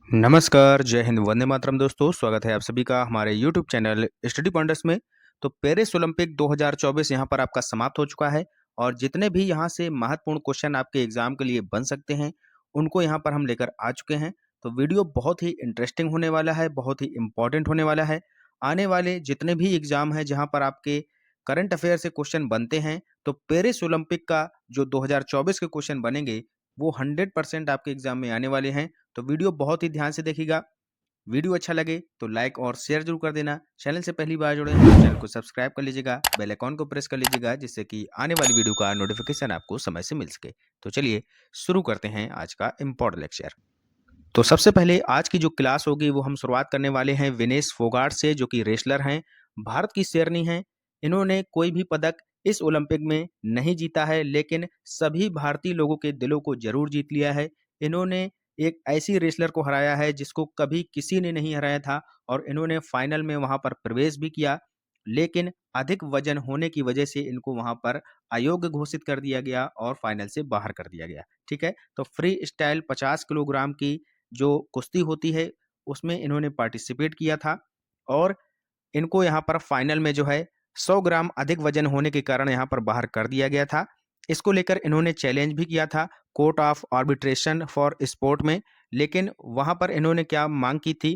नमस्कार, जय हिंद, वंदे मातरम दोस्तों। स्वागत है आप सभी का हमारे यूट्यूब चैनल स्टडी पॉइंटर्स में। तो पेरिस ओलंपिक 2024 यहाँ पर आपका समाप्त हो चुका है और जितने भी यहाँ से महत्वपूर्ण क्वेश्चन आपके एग्जाम के लिए बन सकते हैं, उनको यहाँ पर हम लेकर आ चुके हैं। तो वीडियो बहुत ही इंटरेस्टिंग होने वाला है, बहुत ही इंपॉर्टेंट होने वाला है। आने वाले जितने भी एग्जाम हैं जहाँ पर आपके करंट अफेयर से क्वेश्चन बनते हैं, तो पेरिस ओलंपिक का जो 2024 के क्वेश्चन बनेंगे, वो 100% आपके एग्जाम में आने वाले हैं। तो वीडियो बहुत ही ध्यान से देखिएगा। वीडियो अच्छा लगे तो लाइक और शेयर जरूर कर देना। चैनल से पहली बार जुड़े हैं तो चैनल को सब्सक्राइब कर लीजिएगा, बेल आइकॉन को प्रेस कर लीजिएगा, जिससे कि आने वाली वीडियो का नोटिफिकेशन आपको समय से मिल सके। तो चलिए शुरू करते हैं आज का इम्पोर्टेंट लेक्चर। तो सबसे पहले आज की जो क्लास होगी वो हम शुरुआत करने वाले हैं विनेश फोगाट से, जो कि रेसलर हैं, भारत की शेरनी हैं। इन्होंने कोई भी पदक इस ओलंपिक में नहीं जीता है, लेकिन सभी भारतीय लोगों के दिलों को जरूर जीत लिया है। इन्होंने एक ऐसी रेसलर को हराया है जिसको कभी किसी ने नहीं हराया था, और इन्होंने फाइनल में वहां पर प्रवेश भी किया, लेकिन अधिक वजन होने की वजह से इनको वहां पर अयोग्य घोषित कर दिया गया और फाइनल से बाहर कर दिया गया। ठीक है, तो फ्री स्टाइल 50 किलोग्राम की जो कुश्ती होती है उसमें इन्होंने पार्टिसिपेट किया था, और इनको यहाँ पर फाइनल में जो है 100 ग्राम अधिक वजन होने के कारण यहाँ पर बाहर कर दिया गया था। इसको लेकर इन्होंने चैलेंज भी किया था court of arbitration for sport में, लेकिन वहाँ पर इन्होंने क्या मांग की थी,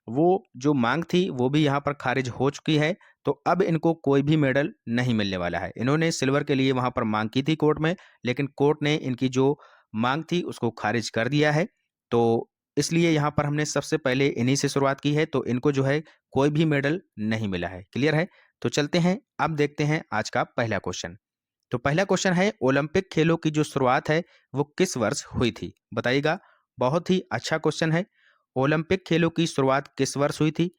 वो जो मांग थी वो भी यहाँ पर खारिज हो चुकी है। तो अब इनको कोई भी मेडल नहीं मिलने वाला है। इन्होंने सिल्वर के लिए वहाँ पर मांग की थी कोर्ट में, लेकिन कोर्ट ने इनकी जो मांग थी उसको खारिज कर दिया है। तो इसलिए यहाँ पर हमने सबसे पहले इन्हीं से शुरुआत की है, तो इनको जो है कोई भी मेडल नहीं मिला है। क्लियर है? तो चलते हैं, अब देखते हैं आज का पहला क्वेश्चन। तो पहला क्वेश्चन है, ओलंपिक खेलों की जो शुरुआत है वो किस वर्ष हुई थी? बताइएगा। बहुत ही अच्छा क्वेश्चन है। ओलंपिक खेलों की शुरुआत किस वर्ष हुई थी?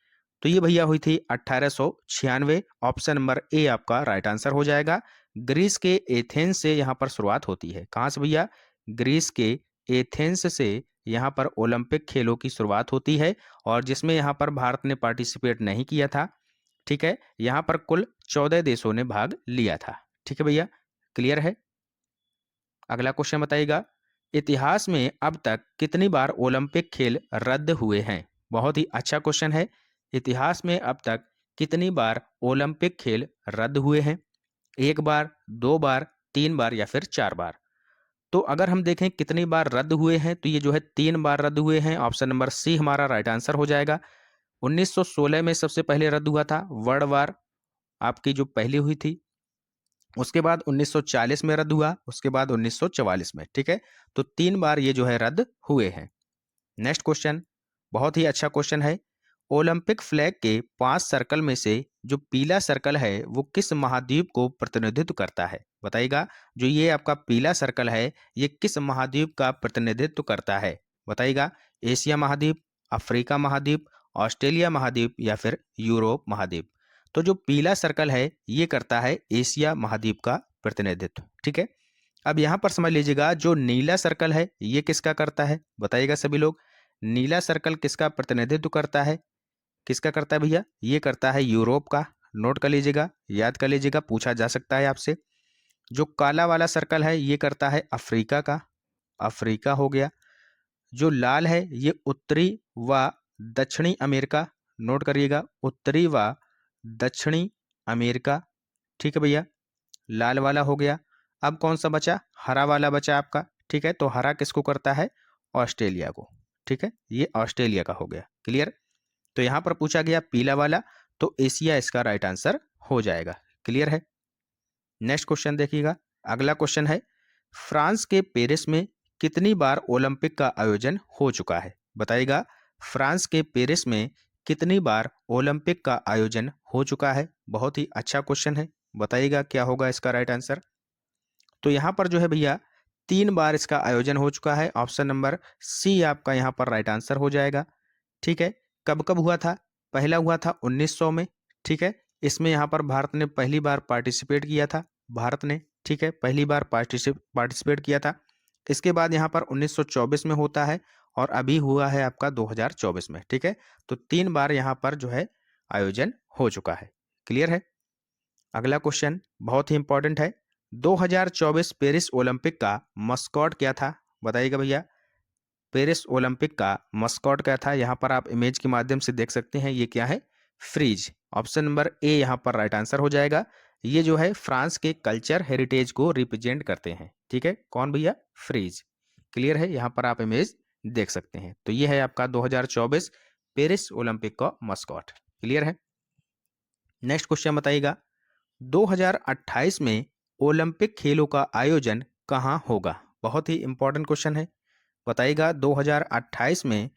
तो ये भैया हुई थी 1896। ऑप्शन नंबर ए आपका राइट आंसर हो जाएगा। ग्रीस के एथेंस से यहाँ पर शुरुआत होती है। कहाँ से भैया? ग्रीस के एथेंस से यहाँ पर ओलंपिक खेलों की शुरुआत होती है, और जिसमें यहाँ पर भारत ने पार्टिसिपेट नहीं किया था। ठीक है, यहाँ पर कुल 14 देशों ने भाग लिया था। ठीक है भैया, क्लियर है? अगला क्वेश्चन बताइएगा, इतिहास में अब तक कितनी बार ओलंपिक खेल रद्द हुए हैं? बहुत ही अच्छा क्वेश्चन है। इतिहास में अब तक कितनी बार ओलंपिक खेल रद्द हुए हैं? एक बार, दो बार, तीन बार या फिर चार बार? तो अगर हम देखें कितनी बार रद्द हुए हैं, तो ये जो है 3 बार रद्द हुए हैं। ऑप्शन नंबर सी हमारा राइट आंसर हो जाएगा। 1916 में सबसे पहले रद्द हुआ था, वर्ल्ड वार आपकी जो पहली हुई थी। उसके बाद 1940 में रद्द हुआ, उसके बाद 1944 में। ठीक है, तो 3 बार ये जो है रद्द हुए हैं। नेक्स्ट क्वेश्चन, बहुत ही अच्छा क्वेश्चन है। ओलंपिक फ्लैग के 5 सर्कल में से जो पीला सर्कल है वो किस महाद्वीप को प्रतिनिधित्व करता है? बताइएगा। जो ये आपका पीला सर्कल है ये किस महाद्वीप का प्रतिनिधित्व करता है? बताइएगा। एशिया महाद्वीप, अफ्रीका महाद्वीप, ऑस्ट्रेलिया महाद्वीप या फिर यूरोप महाद्वीप? तो जो पीला सर्कल है ये करता है एशिया महाद्वीप का प्रतिनिधित्व। ठीक है, अब यहाँ पर समझ लीजिएगा, जो नीला सर्कल है ये किसका करता है? बताइएगा सभी लोग। नीला सर्कल किसका प्रतिनिधित्व करता है? किसका करता है भैया? ये करता है यूरोप का। नोट कर लीजिएगा, याद कर लीजिएगा, पूछा जा सकता है आपसे। जो काला वाला सर्कल है ये करता है अफ्रीका का, अफ्रीका हो गया। जो लाल है ये उत्तरी व दक्षिणी अमेरिका। नोट करिएगा, उत्तरी व दक्षिणी अमेरिका। ठीक है भैया, लाल वाला हो गया। अब कौन सा बचा? हरा वाला बचा आपका। ठीक है, तो हरा किसको करता है? ऑस्ट्रेलिया को। ठीक है, ये ऑस्ट्रेलिया का हो गया। क्लियर? तो यहां पर पूछा गया पीला वाला, तो एशिया इसका राइट आंसर हो जाएगा। क्लियर है? नेक्स्ट क्वेश्चन देखिएगा। अगला क्वेश्चन है, फ्रांस के पेरिस में कितनी बार ओलंपिक का आयोजन हो चुका है? बताइएगा। फ्रांस के पेरिस में कितनी बार ओलंपिक का आयोजन हो चुका है? बहुत ही अच्छा क्वेश्चन है। बताइएगा क्या होगा इसका राइट आंसर। तो यहाँ पर जो है भैया 3 बार इसका आयोजन हो चुका है। ऑप्शन नंबर सी आपका यहाँ पर राइट आंसर हो जाएगा। ठीक है, कब कब हुआ था? पहला हुआ था 1900 में। ठीक है, इसमें यहाँ पर भारत ने पहली बार पार्टिसिपेट किया था, भारत ने। ठीक है, पहली बार पार्टिसिपेट किया था। इसके बाद यहाँ पर 1924 में होता है, और अभी हुआ है आपका 2024 में। ठीक है, तो 3 बार यहाँ पर जो है आयोजन हो चुका है। क्लियर है? अगला क्वेश्चन बहुत ही इंपॉर्टेंट है। 2024 पेरिस ओलंपिक का मस्कॉट क्या था? बताइएगा भैया। पेरिस ओलंपिक का मस्कॉट क्या था? यहाँ पर आप इमेज के माध्यम से देख सकते हैं, ये क्या है? फ्रीज। ऑप्शन नंबर ए यहाँ पर राइट आंसर हो जाएगा। ये जो है फ्रांस के कल्चर हेरिटेज को रिप्रेजेंट करते हैं। ठीक है, कौन भैया? फ्रीज। क्लियर है, यहाँ पर आप इमेज देख सकते हैं। तो ये है आपका 2024 पेरिस ओलंपिक का मस्कॉट। क्लियर है। नेक्स्ट क्वेश्चन बताइएगा, 2028 में ओलंपिक खेलों का आयोजन कहाँ होगा? बहुत ही इंपॉर्टेंट क्वेश्चन है। बताइएगा 2028 में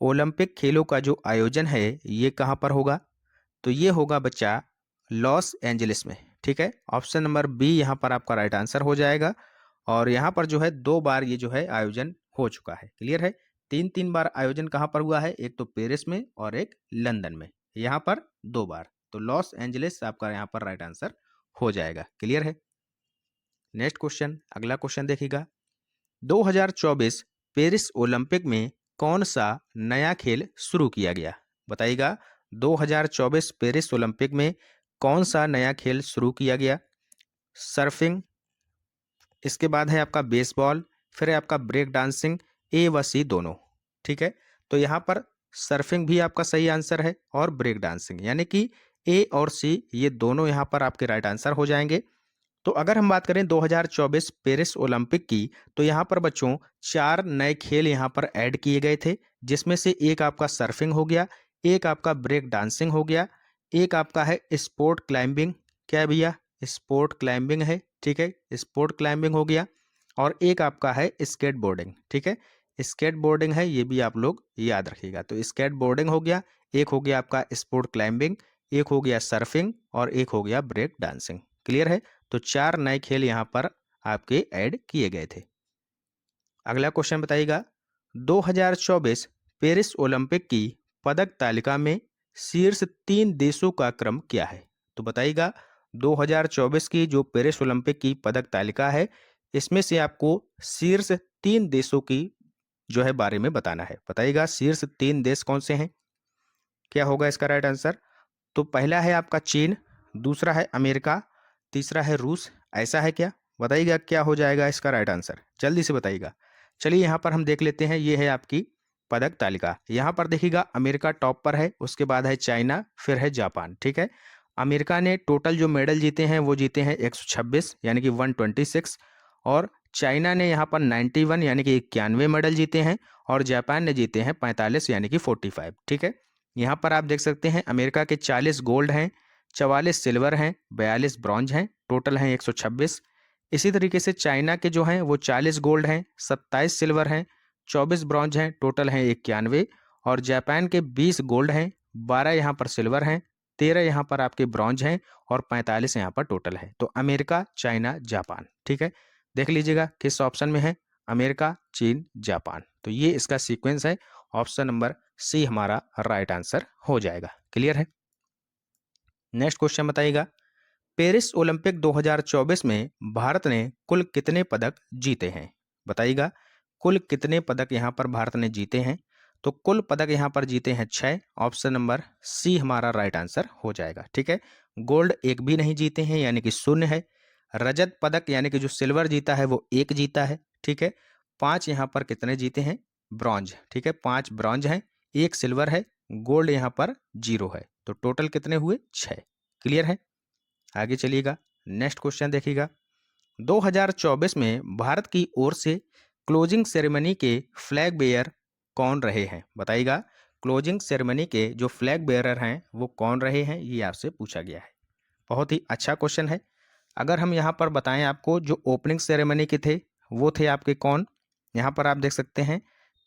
ओलंपिक खेलों का जो आयोजन है ये कहाँ पर होगा? तो ये होगा बच्चा लॉस एंजलिस में। ठीक है, ऑप्शन नंबर बी यहाँ पर आपका राइट आंसर हो जाएगा। और यहाँ पर जो है 2 बार ये जो है आयोजन हो चुका है। क्लियर है, 3 बार आयोजन कहाँ पर हुआ है? एक तो पेरिस में और एक लंदन में। यहाँ पर 2 बार। तो लॉस एंजलिस आपका यहाँ पर राइट आंसर हो जाएगा। क्लियर है। नेक्स्ट क्वेश्चन, अगला क्वेश्चन देखिएगा, 2024 पेरिस ओलंपिक में कौन सा नया खेल शुरू किया गया? बताइएगा 2024 पेरिस ओलंपिक में कौन सा नया खेल शुरू किया गया? सर्फिंग, इसके बाद है आपका बेसबॉल, फिर है आपका ब्रेक डांसिंग, ए व सी दोनों। ठीक है, तो यहाँ पर सर्फिंग भी आपका सही आंसर है और ब्रेक डांसिंग, यानी कि ए और सी ये दोनों यहाँ पर आपके राइट आंसर हो जाएंगे। तो अगर हम बात करें 2024 पेरिस ओलंपिक की, तो यहाँ पर बच्चों 4 नए खेल यहाँ पर ऐड किए गए थे, जिसमें से एक आपका सर्फिंग हो गया, एक आपका ब्रेक डांसिंग हो गया, एक आपका है स्पोर्ट क्लाइंबिंग। क्या है भैया? स्पोर्ट क्लाइंबिंग है। ठीक है, स्पोर्ट क्लाइंबिंग हो गया। और एक आपका है स्केट बोर्डिंग। ठीक है, स्केट बोर्डिंग है, ये भी आप लोग याद रखिएगा। तो स्केट बोर्डिंग हो गया, एक हो गया आपका स्पोर्ट क्लाइंबिंग, एक हो गया सर्फिंग और एक हो गया ब्रेक डांसिंग। क्लियर है, तो 4 नए खेल यहाँ पर आपके ऐड किए गए थे। अगला क्वेश्चन बताइएगा, 2024 पेरिस ओलंपिक की पदक तालिका में शीर्ष 3 देशों का क्रम क्या है? तो बताइएगा 2024 की जो पेरिस ओलंपिक की पदक तालिका है, इसमें से आपको शीर्ष 3 देशों की जो है बारे में बताना है। बताइएगा शीर्ष 3 देश कौन से हैं? क्या होगा इसका राइट आंसर? तो पहला है आपका चीन, दूसरा है अमेरिका, तीसरा है रूस। ऐसा है क्या? बताइएगा क्या हो जाएगा इसका राइट आंसर, जल्दी से बताइएगा। चलिए यहाँ पर हम देख लेते हैं, ये है आपकी पदक तालिका। यहाँ पर देखिएगा अमेरिका टॉप पर है, उसके बाद है चाइना, फिर है जापान। ठीक है, अमेरिका ने टोटल जो मेडल जीते हैं वो जीते हैं 126 यानी कि 126, और चाइना ने यहाँ पर 91 यानी कि 91 मेडल जीते हैं, और जापान ने जीते हैं 45 यानी कि 45। ठीक है, यहाँ पर आप देख सकते हैं अमेरिका के 40 गोल्ड हैं, 44 सिल्वर हैं, 42 ब्रॉन्ज हैं, टोटल हैं 126। इसी तरीके से चाइना के जो हैं वो 40 गोल्ड हैं, 27 सिल्वर हैं, 24 ब्रॉन्ज हैं, टोटल हैं 91। और जापान के 20 गोल्ड हैं, 12 यहाँ पर सिल्वर हैं, 13 यहाँ पर आपके ब्रॉन्ज हैं, और 45 यहाँ पर टोटल है। तो अमेरिका, चाइना, जापान। ठीक है, देख लीजिएगा किस ऑप्शन में है, अमेरिका, चीन, जापान। तो ये इसका सीक्वेंस है, ऑप्शन नंबर सी हमारा राइट आंसर हो जाएगा। क्लियर है। नेक्स्ट क्वेश्चन बताइएगा, पेरिस ओलंपिक 2024 में भारत ने कुल कितने पदक जीते हैं? बताइएगा कुल कितने पदक यहाँ पर भारत ने जीते हैं? तो कुल पदक यहाँ पर जीते हैं 6, ऑप्शन नंबर सी हमारा राइट आंसर हो जाएगा। ठीक है, गोल्ड एक भी नहीं जीते हैं यानी कि 0 है। रजत पदक यानी कि जो सिल्वर जीता है वो 1 जीता है। ठीक है, 5 यहाँ पर कितने जीते हैं? ब्रॉन्ज। ठीक है, 5 ब्रॉन्ज हैं, 1 सिल्वर है, गोल्ड यहाँ पर 0 है। तो टोटल कितने हुए? 6। क्लियर है, आगे चलिएगा। नेक्स्ट क्वेश्चन देखिएगा, 2024 में भारत की ओर से क्लोजिंग सेरेमनी के फ्लैग बेयर कौन रहे हैं? बताइएगा क्लोजिंग सेरेमनी के जो फ्लैग बेयरर हैं वो कौन रहे हैं, ये आपसे पूछा गया है। बहुत ही अच्छा क्वेश्चन है। अगर हम यहाँ पर बताएं आपको, जो ओपनिंग सेरेमनी के थे वो थे आपके कौन? यहाँ पर आप देख सकते हैं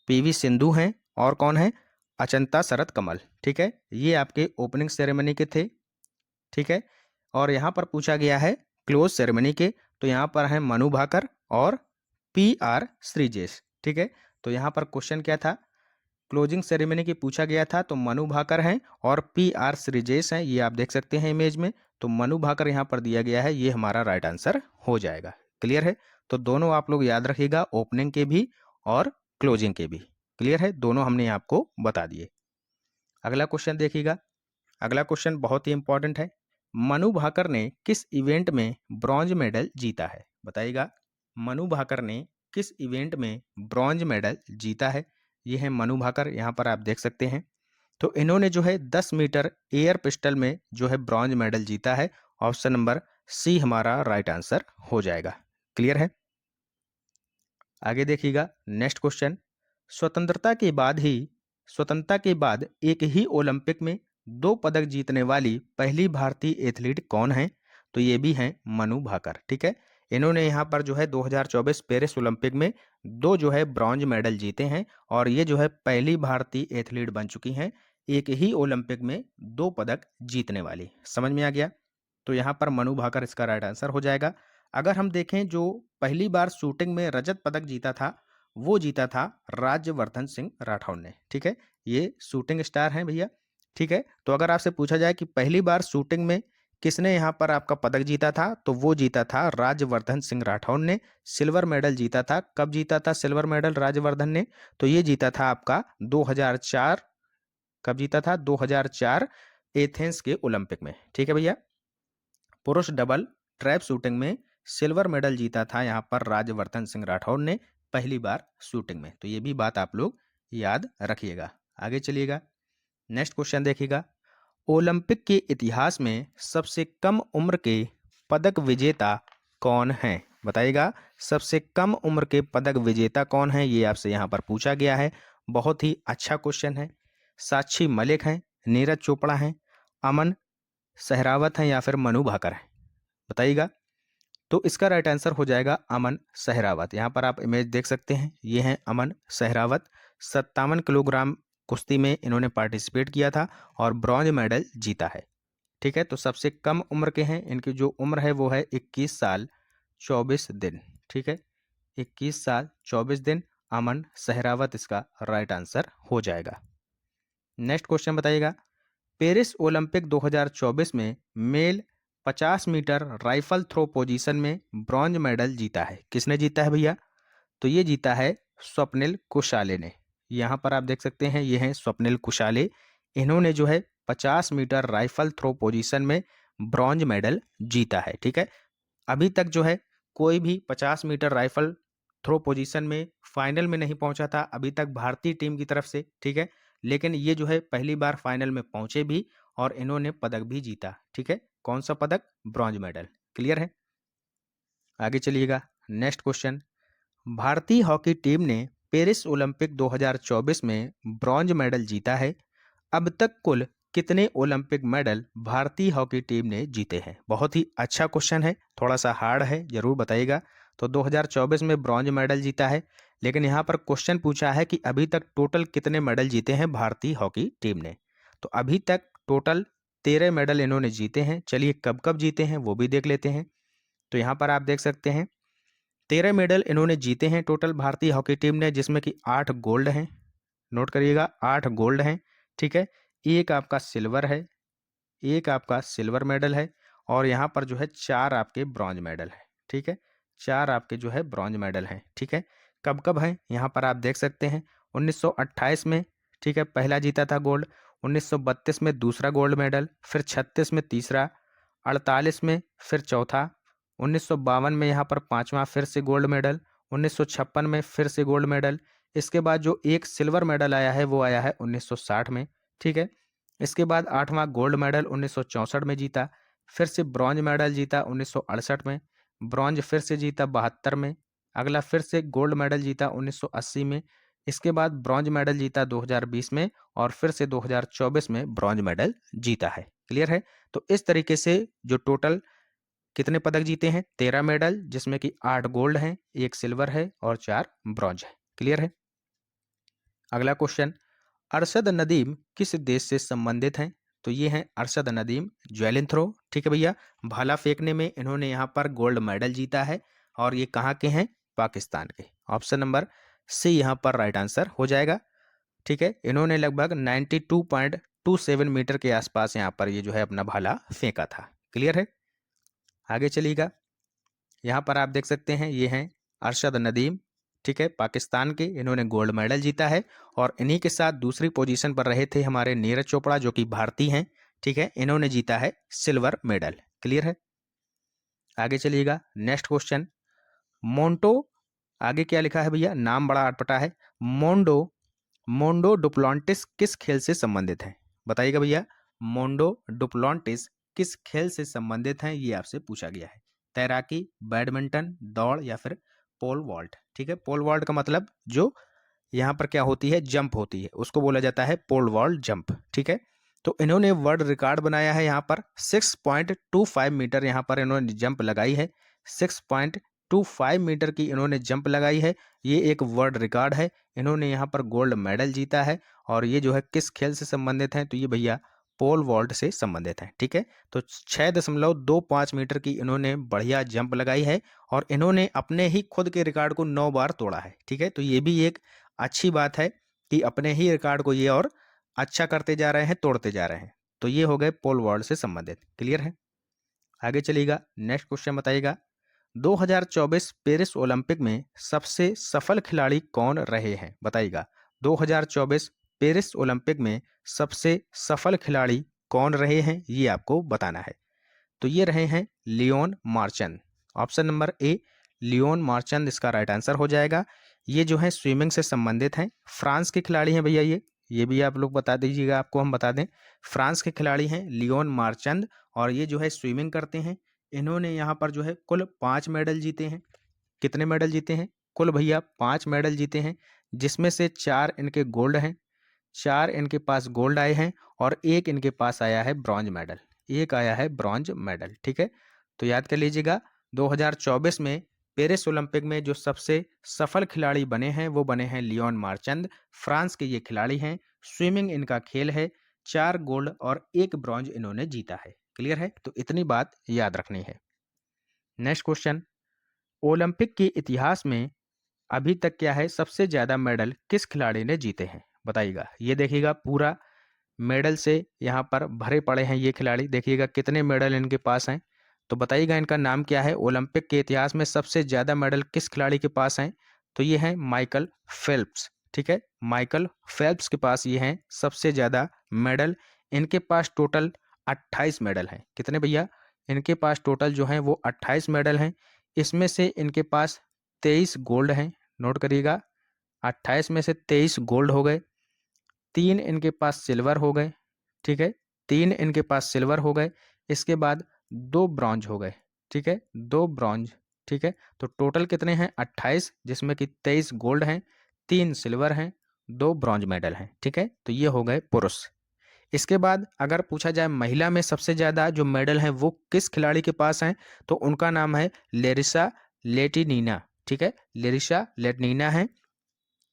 पीवी सिंधु हैं, और कौन है? अचंता शरत कमल। ठीक है, ये आपके ओपनिंग सेरेमनी के थे। ठीक है, और यहाँ पर पूछा गया है क्लोज सेरेमनी के, तो यहाँ पर है मनु भाकर और PR श्रीजेश। ठीक है, तो यहाँ पर क्वेश्चन क्या था? क्लोजिंग सेरेमनी की पूछा गया था, तो मनु भाकर हैं और PR श्रीजेश हैं, ये आप देख सकते हैं इमेज में। तो मनु भाकर यहाँ पर दिया गया है, ये हमारा राइट आंसर हो जाएगा। क्लियर है, तो दोनों आप लोग याद रखिएगा, ओपनिंग के भी और क्लोजिंग के भी। क्लियर है, दोनों हमने आपको बता दिए। अगला क्वेश्चन देखिएगा, अगला क्वेश्चन बहुत ही इंपॉर्टेंट है। मनु भाकर ने किस इवेंट में ब्रॉन्ज मेडल जीता है? बताइएगा मनु भाकर ने किस इवेंट में ब्रॉन्ज मेडल जीता है? ये हैं मनु भाकर, यहाँ पर आप देख सकते हैं। तो इन्होंने जो है 10 मीटर एयर पिस्टल में जो है ब्रॉन्ज मेडल जीता है। ऑप्शन नंबर सी हमारा राइट आंसर हो जाएगा। क्लियर है। आगे देखिएगा नेक्स्ट क्वेश्चन। स्वतंत्रता के बाद एक ही ओलंपिक में 2 पदक जीतने वाली पहली भारतीय एथलीट कौन है? तो ये भी हैं मनु भाकर। ठीक है, इन्होंने यहाँ पर जो है 2024 पेरिस ओलंपिक में 2 जो है ब्रॉन्ज मेडल जीते हैं और ये जो है पहली भारतीय एथलीट बन चुकी हैं एक ही ओलंपिक में 2 पदक जीतने वाली। समझ में आ गया? तो यहाँ पर मनु भाकर इसका राइट आंसर हो जाएगा। अगर हम देखें जो पहली बार शूटिंग में रजत पदक जीता था, वो जीता था राज्यवर्धन सिंह राठौड़ ने। ठीक है, ये शूटिंग स्टार हैं भैया। ठीक है, तो अगर आपसे पूछा जाए कि पहली बार शूटिंग में किसने यहाँ पर आपका पदक जीता था, तो वो जीता था राज्यवर्धन सिंह राठौड़ ने। सिल्वर मेडल जीता था। कब जीता था सिल्वर मेडल राज्यवर्धन ने? तो ये जीता था आपका 2004। कब जीता था? 2004 एथेंस के ओलंपिक में। ठीक है भैया। पुरुष डबल ट्रैप शूटिंग में सिल्वर मेडल जीता था यहाँ पर राज्यवर्धन सिंह राठौड़ ने पहली बार शूटिंग में। तो ये भी बात आप लोग याद रखिएगा। आगे चलिएगा, नेक्स्ट क्वेश्चन देखिएगा। ओलंपिक के इतिहास में सबसे कम उम्र के पदक विजेता कौन है? बताइएगा, सबसे कम उम्र के पदक विजेता कौन है? ये आपसे यहाँ पर पूछा गया है। बहुत ही अच्छा क्वेश्चन है। साक्षी मलिक हैं, नीरज चोपड़ा हैं, अमन सहरावत हैं या फिर मनु भाकर हैं? बताइएगा। तो इसका राइट आंसर हो जाएगा अमन सहरावत। यहाँ पर आप इमेज देख सकते हैं, ये हैं अमन सहरावत। 57 किलोग्राम कुश्ती में इन्होंने पार्टिसिपेट किया था और ब्रॉन्ज मेडल जीता है। ठीक है, तो सबसे कम उम्र के हैं। इनकी जो उम्र है वो है 21 साल 24 दिन। ठीक है, 21 साल 24 दिन अमन सहरावत इसका राइट आंसर हो जाएगा। नेक्स्ट क्वेश्चन बताइएगा। पेरिस ओलंपिक 2024 में male 50 metre rifle three position में ब्रॉन्ज मेडल जीता है। किसने जीता है भैया? तो ये जीता है स्वप्निल कुशाले ने। यहाँ पर आप देख सकते हैं, ये हैं स्वप्निल कुशाले। इन्होंने जो है 50 मीटर राइफल थ्रो पोजीशन में ब्रॉन्ज मेडल जीता है। ठीक है, अभी तक जो है कोई भी 50 मीटर राइफल थ्रो पोजीशन में फाइनल में नहीं पहुंचा था अभी तक भारतीय टीम की तरफ से। ठीक है, लेकिन ये जो है पहली बार फाइनल में पहुंचे भी और इन्होंने पदक भी जीता। ठीक है, कौन सा पदक? Bronze medal. क्लियर है। आगे चलिएगा, नेक्स्ट क्वेश्चन। भारतीय हॉकी टीम ने पेरिस ओलंपिक 2024 में ब्रॉन्ज मेडल जीता है। अब तक कुल कितने ओलंपिक मेडल भारतीय हॉकी टीम ने जीते हैं? बहुत ही अच्छा क्वेश्चन है, थोड़ा सा हार्ड है, जरूर बताइएगा। तो 2024 में ब्रॉन्ज मेडल जीता है, लेकिन यहाँ पर क्वेश्चन पूछा है कि अभी तक टोटल कितने मेडल जीते हैं भारतीय हॉकी टीम ने? तो अभी तक टोटल 13 मेडल इन्होंने जीते हैं। चलिए कब कब जीते हैं वो भी देख लेते हैं। तो यहाँ पर आप देख सकते हैं 13 मेडल इन्होंने जीते हैं टोटल भारतीय हॉकी टीम ने, जिसमें कि 8 गोल्ड हैं। नोट करिएगा, 8 गोल्ड हैं। ठीक है, एक आपका सिल्वर है, एक आपका सिल्वर मेडल है और यहाँ पर जो है 4 आपके ब्रॉन्ज मेडल है। ठीक है, 4 आपके जो है ब्रॉन्ज मेडल हैं। ठीक है, कब कब हैं यहाँ पर आप देख सकते हैं। 1928 में, ठीक है, पहला जीता था गोल्ड। 1932 में दूसरा गोल्ड मेडल, फिर 36 में तीसरा, 48 में फिर चौथा, 1952 में यहाँ पर पांचवा फिर से गोल्ड मेडल, 1956 में फिर से गोल्ड मेडल। इसके बाद जो एक सिल्वर मेडल आया है वो आया है 1960 में। ठीक है, इसके बाद 8वां गोल्ड मेडल 1964 में जीता, फिर से ब्रॉन्ज मेडल जीता 1968 में, ब्रॉन्ज फिर से जीता 72 में, अगला फिर से गोल्ड मेडल जीता 1980 में, इसके बाद ब्रॉन्ज मेडल जीता 2020 में और फिर से 2024 में ब्रॉन्ज मेडल जीता है। क्लियर है। तो इस तरीके से जो टोटल कितने पदक जीते हैं? 13 मेडल, जिसमें कि 8 गोल्ड हैं, 1 सिल्वर है और 4 ब्रॉन्ज है। क्लियर है। अगला क्वेश्चन, अरशद नदीम किस देश से संबंधित हैं? तो ये हैं अरशद नदीम जैवलिन थ्रो। ठीक है भैया, भाला फेंकने में इन्होंने यहाँ पर गोल्ड मेडल जीता है और ये कहाँ के हैं? पाकिस्तान के। ऑप्शन नंबर सी यहाँ पर राइट आंसर हो जाएगा। ठीक है, इन्होंने लगभग 92.27 मीटर के आसपास यहाँ पर ये जो है अपना भाला फेंका था। क्लियर है। आगे चलिएगा, यहाँ पर आप देख सकते हैं, ये हैं अरशद नदीम। ठीक है, पाकिस्तान के, इन्होंने गोल्ड मेडल जीता है और इन्हीं के साथ दूसरी पोजीशन पर रहे थे हमारे नीरज चोपड़ा जो कि भारतीय हैं। ठीक है, इन्होंने जीता है सिल्वर मेडल। क्लियर है। आगे चलिएगा, नेक्स्ट क्वेश्चन। मोंटो, आगे क्या लिखा है भैया? नाम बड़ा अटपटा है। मोंडो मोंडो डुप्लांटिस किस खेल से संबंधित है? बताइएगा भैया, मोंडो डुप्लांटिस किस खेल से संबंधित हैं, ये आपसे पूछा गया है। तैराकी, बैडमिंटन, दौड़ या फिर पोल वॉल्ट। ठीक है, पोल वॉल्ट का मतलब जो यहाँ पर क्या होती है, जंप होती है, उसको बोला जाता है पोल वॉल्ट जंप। ठीक है, तो इन्होंने वर्ल्ड रिकॉर्ड बनाया है यहाँ पर 6.25 मीटर यहाँ पर इन्होंने जंप लगाई है। 6.25 मीटर की इन्होंने जंप लगाई है, ये एक वर्ल्ड रिकॉर्ड है। इन्होंने यहाँ पर गोल्ड मेडल जीता है और ये जो है किस खेल से संबंधित हैं, तो ये भैया पोल वॉल्ट से संबंधित हैं। ठीक है, तो 6.25 मीटर की इन्होंने बढ़िया जंप लगाई है और इन्होंने अपने ही खुद के रिकॉर्ड को 9 बार तोड़ा है। ठीक है, तो ये भी एक अच्छी बात है कि अपने ही रिकॉर्ड को ये और अच्छा करते जा रहे हैं, तोड़ते जा रहे हैं। तो ये हो गए पोल वॉल्ट से संबंधित। क्लियर है? आगे चलिएगा, नेक्स्ट क्वेश्चन बताइएगा। 2024 पेरिस ओलंपिक में सबसे सफल खिलाड़ी कौन रहे हैं? बताइएगा, 2024 पेरिस ओलंपिक में सबसे सफल खिलाड़ी कौन रहे हैं, ये आपको बताना है। तो ये रहे हैं Leon Marchand. Option number A Leon Marchand इसका राइट आंसर हो जाएगा। ये जो है स्विमिंग से संबंधित हैं, फ्रांस के खिलाड़ी हैं भैया। ये भी आप लोग बता दीजिएगा, आपको हम बता दें, फ्रांस के खिलाड़ी हैं लियोन मार्चंद और ये जो है स्विमिंग करते हैं। इन्होंने यहाँ पर जो है कुल 5 मेडल जीते हैं। कितने मेडल जीते हैं? कुल भैया 5 मेडल जीते हैं, जिसमें से 4 इनके गोल्ड हैं, 4 इनके पास गोल्ड आए हैं और 1 इनके पास आया है ब्रॉन्ज मेडल। एक आया है ब्रॉन्ज मेडल। ठीक है, तो याद कर लीजिएगा, 2024 में पेरिस ओलंपिक में जो सबसे सफल खिलाड़ी बने हैं वो बने हैं लियोन मार्चंद। फ्रांस के ये खिलाड़ी हैं, स्विमिंग इनका खेल है, 4 गोल्ड और 1 ब्रॉन्ज इन्होंने जीता है। क्लियर है? तो इतनी बात याद रखनी है। नेक्स्ट क्वेश्चन, ओलंपिक के इतिहास में अभी तक क्या है, सबसे ज्यादा मेडल किस खिलाड़ी ने जीते हैं? बताइएगा। ये देखिएगा, पूरा मेडल से यहाँ पर भरे पड़े हैं ये खिलाड़ी। देखिएगा कितने मेडल इनके पास हैं, तो बताइएगा इनका नाम क्या है। ओलंपिक के इतिहास में सबसे ज़्यादा मेडल किस खिलाड़ी के पास हैं? तो ये हैं माइकल फेल्प्स। ठीक है, माइकल फेल्प्स के पास ये हैं सबसे ज़्यादा मेडल। इनके पास टोटल 28 मेडल हैं। कितने भैया? इनके पास टोटल जो हैं वो 28 मेडल हैं। इसमें से इनके पास 23 गोल्ड हैं। नोट करिएगा, 28 में से 23 गोल्ड हो गए, 3 इनके पास सिल्वर हो गए। ठीक है, 3 इनके पास सिल्वर हो गए। इसके बाद 2 ब्रॉन्ज हो गए। ठीक है, 2 ब्रॉन्ज। ठीक है, तो टोटल कितने हैं? 28, जिसमें कि 23 गोल्ड हैं, 3 सिल्वर हैं, 2 ब्रॉन्ज मेडल हैं। ठीक है, तो ये हो गए पुरुष। इसके बाद अगर पूछा जाए महिला में सबसे ज़्यादा जो मेडल हैं वो किस खिलाड़ी के पास हैं, तो उनका नाम है लेरिसा लेटिनीना। ठीक है, लेरिसा लेटिनीना है।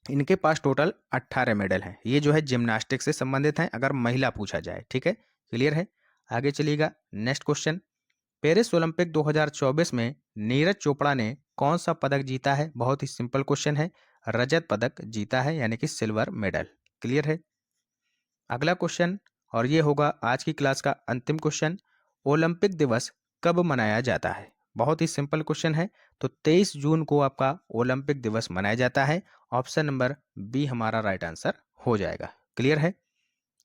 इनके पास टोटल 18 मेडल हैं। ये जो है जिम्नास्टिक से संबंधित हैं, अगर महिला पूछा जाए। ठीक है, क्लियर है? आगे चलिएगा, नेक्स्ट क्वेश्चन, पेरिस ओलंपिक 2024 में नीरज चोपड़ा ने कौन सा पदक जीता है? बहुत ही सिंपल क्वेश्चन है, रजत पदक जीता है, यानी कि सिल्वर मेडल। क्लियर है? अगला क्वेश्चन, और ये होगा आज की क्लास का अंतिम क्वेश्चन, ओलंपिक दिवस कब मनाया जाता है? बहुत ही सिंपल क्वेश्चन है। तो 23 जून को आपका ओलंपिक दिवस मनाया जाता है। ऑप्शन नंबर बी हमारा राइट आंसर हो जाएगा। क्लियर है?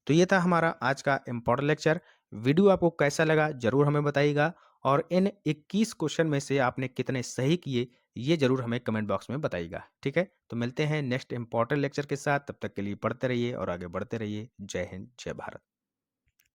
तो ये था हमारा आज का इम्पोर्टेंट लेक्चर। वीडियो आपको कैसा लगा जरूर हमें बताइएगा, और इन 21 क्वेश्चन में से आपने कितने सही किए ये जरूर हमें कमेंट बॉक्स में बताइएगा। ठीक है, तो मिलते हैं नेक्स्ट इम्पोर्टेंट लेक्चर के साथ। तब तक के लिए पढ़ते रहिए और आगे बढ़ते रहिए। जय हिंद, जय भारत।